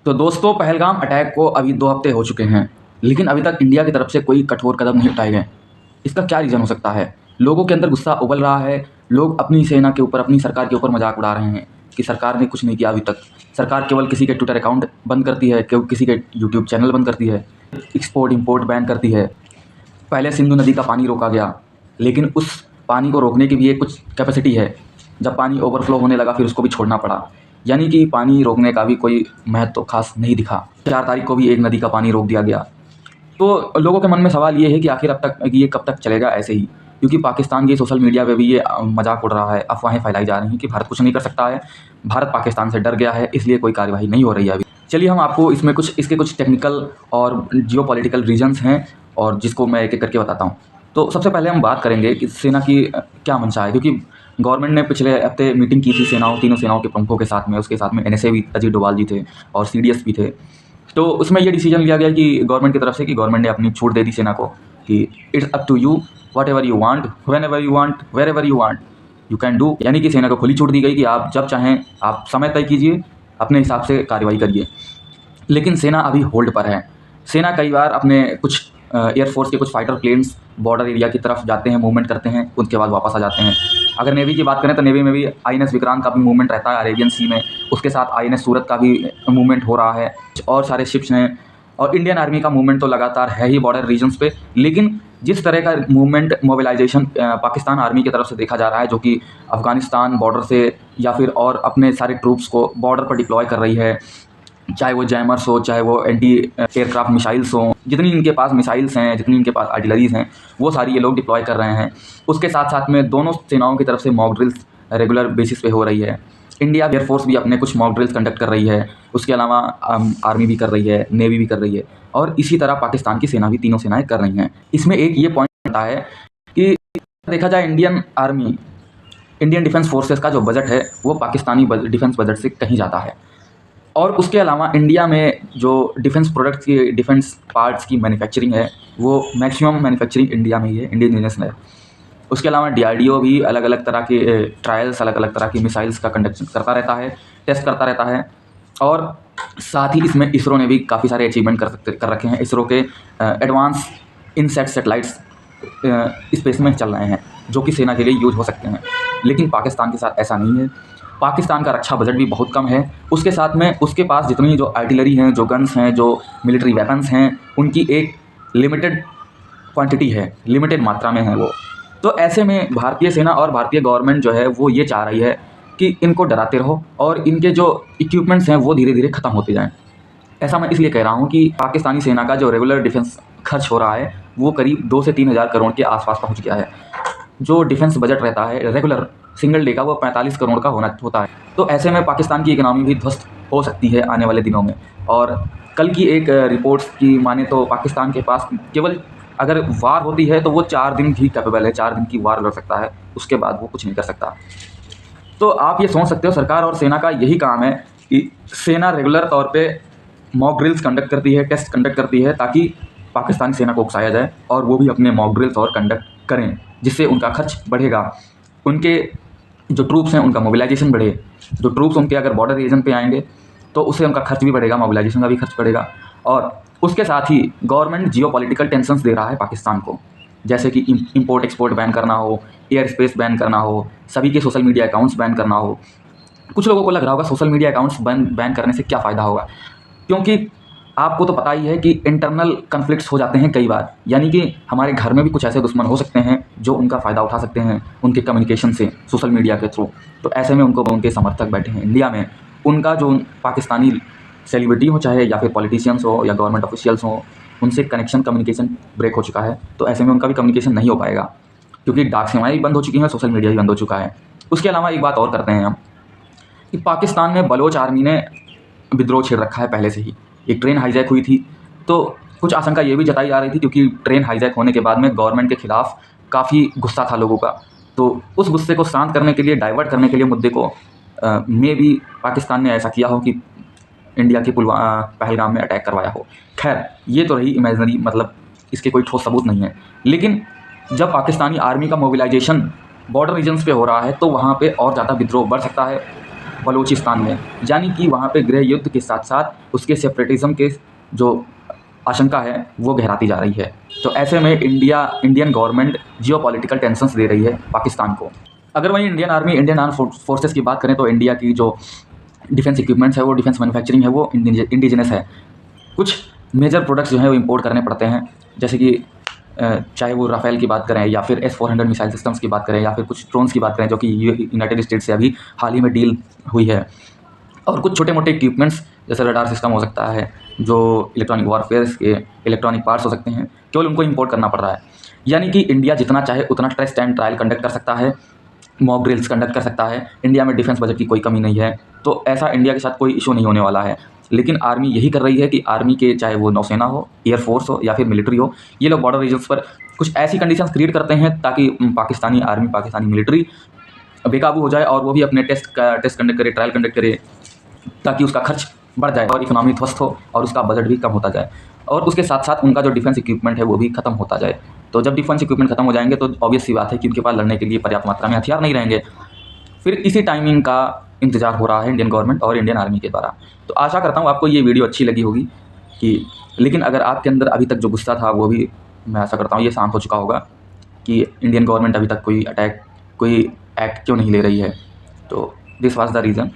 तो दोस्तों, पहलगाम अटैक को अभी 2 हफ्ते हो चुके हैं, लेकिन अभी तक इंडिया की तरफ से कोई कठोर कदम नहीं उठाए गए। इसका क्या रीज़न हो सकता है? लोगों के अंदर गुस्सा उबल रहा है। लोग अपनी सेना के ऊपर, अपनी सरकार के ऊपर मजाक उड़ा रहे हैं कि सरकार ने कुछ नहीं किया अभी तक। सरकार केवल किसी के ट्विटर अकाउंट बंद करती है, किसी के यूट्यूब चैनल बंद करती है, एक्सपोर्ट इम्पोर्ट बैन करती है। पहले सिंधु नदी का पानी रोका गया, लेकिन उस पानी को रोकने की भी एक कुछ कैपेसिटी है। जब पानी ओवरफ्लो होने लगा, फिर उसको भी छोड़ना पड़ा। यानी कि पानी रोकने का भी कोई महत्व तो खास नहीं दिखा। 4 तारीख को भी एक नदी का पानी रोक दिया गया। तो लोगों के मन में सवाल ये है कि आखिर अब तक ये कब तक चलेगा ऐसे ही? क्योंकि पाकिस्तान के सोशल मीडिया पे भी ये मजाक उड़ रहा है, अफवाहें फैलाई जा रही हैं कि भारत कुछ नहीं कर सकता है, भारत पाकिस्तान से डर गया है, इसलिए कोई कार्यवाही नहीं हो रही है अभी। चलिए हम आपको इसके कुछ टेक्निकल और जियोपॉलिटिकल रीजंस हैं, और जिसको मैं एक एक करके बताता हूँ। तो सबसे पहले हम बात करेंगे कि सेना की क्या मंशा है, क्योंकि गवर्नमेंट ने पिछले हफ्ते मीटिंग की थी तीनों सेनाओं के प्रमुखों के साथ में। उसके साथ में NSA भी, अजीत डोभाल जी थे, और CDS भी थे। तो उसमें ये डिसीजन लिया गया कि गवर्नमेंट की तरफ से कि गवर्नमेंट ने अपनी छूट दे दी सेना को कि it's up to you, whatever you want, whenever you want, wherever you want, you can do. यानी कि सेना को खुली छूट दी गई कि आप जब चाहें आप समय तय कीजिए, अपने हिसाब से कार्रवाई करिए। लेकिन सेना अभी होल्ड पर है। सेना कई बार अपने कुछ एयरफोर्स के कुछ फाइटर प्लेन्स बॉर्डर एरिया की तरफ जाते हैं, मूवमेंट करते हैं, उसके बाद वापस आ जाते हैं। अगर नेवी की बात करें तो नेवी में भी INS विक्रांत का भी मूवमेंट रहता है अरेबियन सी में। उसके साथ INS सूरत का भी मूवमेंट हो रहा है, और सारे शिप्स हैं। और इंडियन आर्मी का मूवमेंट तो लगातार है ही बॉर्डर रीजन्स पे। लेकिन जिस तरह का मूवमेंट, मोबिलाइजेशन पाकिस्तान आर्मी की तरफ से देखा जा रहा है, जो कि अफगानिस्तान बॉर्डर से या फिर और अपने सारे ट्रूप्स को बॉर्डर पर डिप्लॉय कर रही है, चाहे वो जैमर्स हो, चाहे वो एंटी एयरक्राफ्ट मिसाइल्स हों, जितनी इनके पास मिसाइल्स हैं, जितनी इनके पास आर्टिलरीज हैं, वो सारी ये लोग डिप्लॉय कर रहे हैं। उसके साथ साथ में दोनों सेनाओं की तरफ से मॉक ड्रिल्स रेगुलर बेसिस पे हो रही है। इंडिया एयरफोर्स भी अपने कुछ मॉक ड्रिल्स कंडक्ट कर रही है। उसके अलावा आर्मी भी कर रही है, नेवी भी कर रही है, और इसी तरह पाकिस्तान की सेना भी, तीनों सेनाएँ कर रही हैं। इसमें एक ये पॉइंट आता है कि देखा जाए इंडियन डिफेंस फोर्सेस का जो बजट है वो पाकिस्तानी डिफेंस बजट से कहीं ज़्यादा है। और उसके अलावा इंडिया में जो डिफेंस प्रोडक्ट्स की, डिफेंस पार्ट्स की मैन्युफैक्चरिंग है, वो मैक्सिमम मैन्युफैक्चरिंग इंडिया में ही है, इंडियन बिजनेस में है। उसके अलावा DRDO भी अलग अलग तरह के ट्रायल्स, अलग अलग तरह की मिसाइल्स का कंडक्ट करता रहता है, टेस्ट करता रहता है। और साथ ही इसमें इसरो ने भी काफ़ी सारे अचीवमेंट कर रखे हैं। इसरो के एडवांस इनसैट सेटेलाइट्स स्पेस में चल रहे हैं, जो कि सेना के लिए यूज हो सकते हैं। लेकिन पाकिस्तान के साथ ऐसा नहीं है। पाकिस्तान का रक्षा बजट भी बहुत कम है। उसके साथ में उसके पास जितनी जो आर्टिलरी हैं, जो गन्स हैं, जो मिलिट्री वेपन्स हैं, उनकी एक लिमिटेड क्वांटिटी है, लिमिटेड मात्रा में है वो। तो ऐसे में भारतीय सेना और भारतीय गवर्नमेंट जो है वो ये चाह रही है कि इनको डराते रहो और इनके जो इक्विपमेंट्स हैं वो धीरे धीरे ख़त्म होते जाएँ। ऐसा मैं इसलिए कह रहा हूँ कि पाकिस्तानी सेना का जो रेगुलर डिफेंस खर्च हो रहा है वो करीब 2 से 3 हज़ार करोड़ के आसपास पहुँच गया है। जो डिफेंस बजट रहता है रेगुलर सिंगल डे का, वो 45 करोड़ का होता है। तो ऐसे में पाकिस्तान की इकनॉमी भी ध्वस्त हो सकती है आने वाले दिनों में। और कल की एक रिपोर्ट्स की माने तो पाकिस्तान के पास केवल, अगर वार होती है तो वो 4 दिन ही कैपेबल है, 4 दिन की वार लड़ सकता है, उसके बाद वो कुछ नहीं कर सकता। तो आप ये सोच सकते हो, सरकार और सेना का यही काम है कि सेना रेगुलर तौर पे मॉक ड्रिल्स कंडक्ट करती है, टेस्ट कंडक्ट करती है, ताकि पाकिस्तानी सेना को उकसाया जाए और वो भी अपने मॉक ड्रिल्स और कंडक्ट करें, जिससे उनका खर्च बढ़ेगा, उनके जो ट्रूप्स हैं उनका मोबिलाइजेशन बढ़े। जो ट्रूप्स उनके अगर बॉर्डर रीजन पे आएंगे तो उससे उनका खर्च भी बढ़ेगा, मोबिलाइजेशन का भी खर्च बढ़ेगा। और उसके साथ ही गवर्नमेंट जियोपॉलिटिकल टेंशन्स दे रहा है पाकिस्तान को, जैसे कि इंपोर्ट एक्सपोर्ट बैन करना हो, एयर स्पेस बैन करना हो, सभी के सोशल मीडिया अकाउंट्स बैन करना हो। कुछ लोगों को लग रहा होगा सोशल मीडिया अकाउंट्स बैन करने से क्या फ़ायदा होगा, क्योंकि आपको तो पता ही है कि इंटरनल कन्फ्लिक्ट्स हो जाते हैं कई बार। यानी कि हमारे घर में भी कुछ ऐसे दुश्मन हो सकते हैं जो उनका फ़ायदा उठा सकते हैं उनके कम्युनिकेशन से, सोशल मीडिया के थ्रू। तो ऐसे में उनके समर्थक बैठे हैं इंडिया में, उनका जो पाकिस्तानी सेलिब्रिटी हो, चाहे या फिर पॉलिटिशियंस हो या गवर्नमेंट ऑफिशियल्स हो, उनसे कनेक्शन, कम्युनिकेशन ब्रेक हो चुका है। तो ऐसे में उनका भी कम्युनिकेशन नहीं हो पाएगा, क्योंकि डाक सेवाएँ भी बंद हो चुकी हैं, सोशल मीडिया भी बंद हो चुका है। उसके अलावा एक बात और करते हैं हम कि पाकिस्तान में बलोच आर्मी ने विद्रोह छेड़ रखा है पहले से ही। एक ट्रेन हाईजैक हुई थी, तो कुछ आशंका ये भी जताई जा रही थी, क्योंकि ट्रेन हाईजैक होने के बाद में गवर्नमेंट के खिलाफ काफ़ी गुस्सा था लोगों का। तो उस गुस्से को शांत करने के लिए, डाइवर्ट करने के लिए मुद्दे को, में भी पाकिस्तान ने ऐसा किया हो कि इंडिया के पहलगाम में अटैक करवाया हो। खैर, ये तो रही इमेजनरी, मतलब इसके कोई ठोस सबूत नहीं है। लेकिन जब पाकिस्तानी आर्मी का मोबिलाइजेशन बॉर्डर रीजन्स पे हो रहा है तो वहाँ पे और ज़्यादा विद्रोह बढ़ सकता है। बलूचिस्तान में, यानी कि वहाँ पे गृह युद्ध के साथ साथ उसके सेपरेटिज़्म के जो आशंका है वो गहराती जा रही है। तो ऐसे में इंडियन गवर्नमेंट जियोपॉलिटिकल टेंशन्स दे रही है पाकिस्तान को। अगर वहीं Indian army, Indian arm forces की बात करें तो इंडिया की जो डिफेंस इक्विपमेंट्स है, वो डिफेंस मैन्युफैक्चरिंग है, वो इंडिजिनस है। कुछ मेजर प्रोडक्ट्स जो हैं वो इंपोर्ट करने पड़ते हैं, जैसे कि चाहे वो राफेल की बात करें या फिर S-400 मिसाइल सिस्टम्स की बात करें या फिर कुछ ड्रोन्स की बात करें जो कि यूनाइटेड स्टेट्स से अभी हाल ही में डील हुई है। और कुछ छोटे मोटे इक्विपमेंट्स जैसे रडार सिस्टम हो सकता है, जो इलेक्ट्रॉनिक वॉरफेयर्स के इलेक्ट्रॉनिक पार्ट्स हो सकते हैं, केवल उनको इंपोर्ट करना पड़ रहा है। यानी कि इंडिया जितना चाहे उतना टेस्ट एंड ट्रायल कंडक्ट कर सकता है, मॉक ड्रिल्स कंडक्ट कर सकता है। इंडिया में डिफेंस बजट की कोई कमी नहीं है, तो ऐसा इंडिया के साथ कोई इशू नहीं होने वाला है। लेकिन आर्मी यही कर रही है कि आर्मी के, चाहे वो नौसेना हो, एयरफोर्स हो या फिर मिलिट्री हो, ये लोग बॉर्डर रीजन्स पर कुछ ऐसी कंडीशंस क्रिएट करते हैं ताकि पाकिस्तानी आर्मी, पाकिस्तानी मिलिट्री बेकाबू हो जाए और वो भी अपने टेस्ट कंडक्ट करे, ट्रायल कंडक्ट करे, ताकि उसका खर्च बढ़ जाए और इकोनॉमी ध्वस्त हो और उसका बजट भी कम होता जाए। और उसके साथ साथ उनका जो डिफेंस इक्विपमेंट है वो भी खत्म होता जाए। तो जब डिफेंस इक्विपमेंट खत्म हो जाएंगे तो ऑब्वियस सी बात है कि उनके पास लड़ने के लिए पर्याप्त मात्रा में हथियार नहीं रहेंगे। फिर इसी टाइमिंग का इंतजार हो रहा है इंडियन गवर्नमेंट और इंडियन आर्मी के द्वारा। तो आशा करता हूँ आपको ये वीडियो अच्छी लगी होगी कि, लेकिन अगर आपके अंदर अभी तक जो गुस्सा था वो भी, मैं आशा करता हूँ ये शांत हो चुका होगा कि इंडियन गवर्नमेंट अभी तक कोई एक्ट क्यों नहीं ले रही है। तो दिस वाज द रीज़न।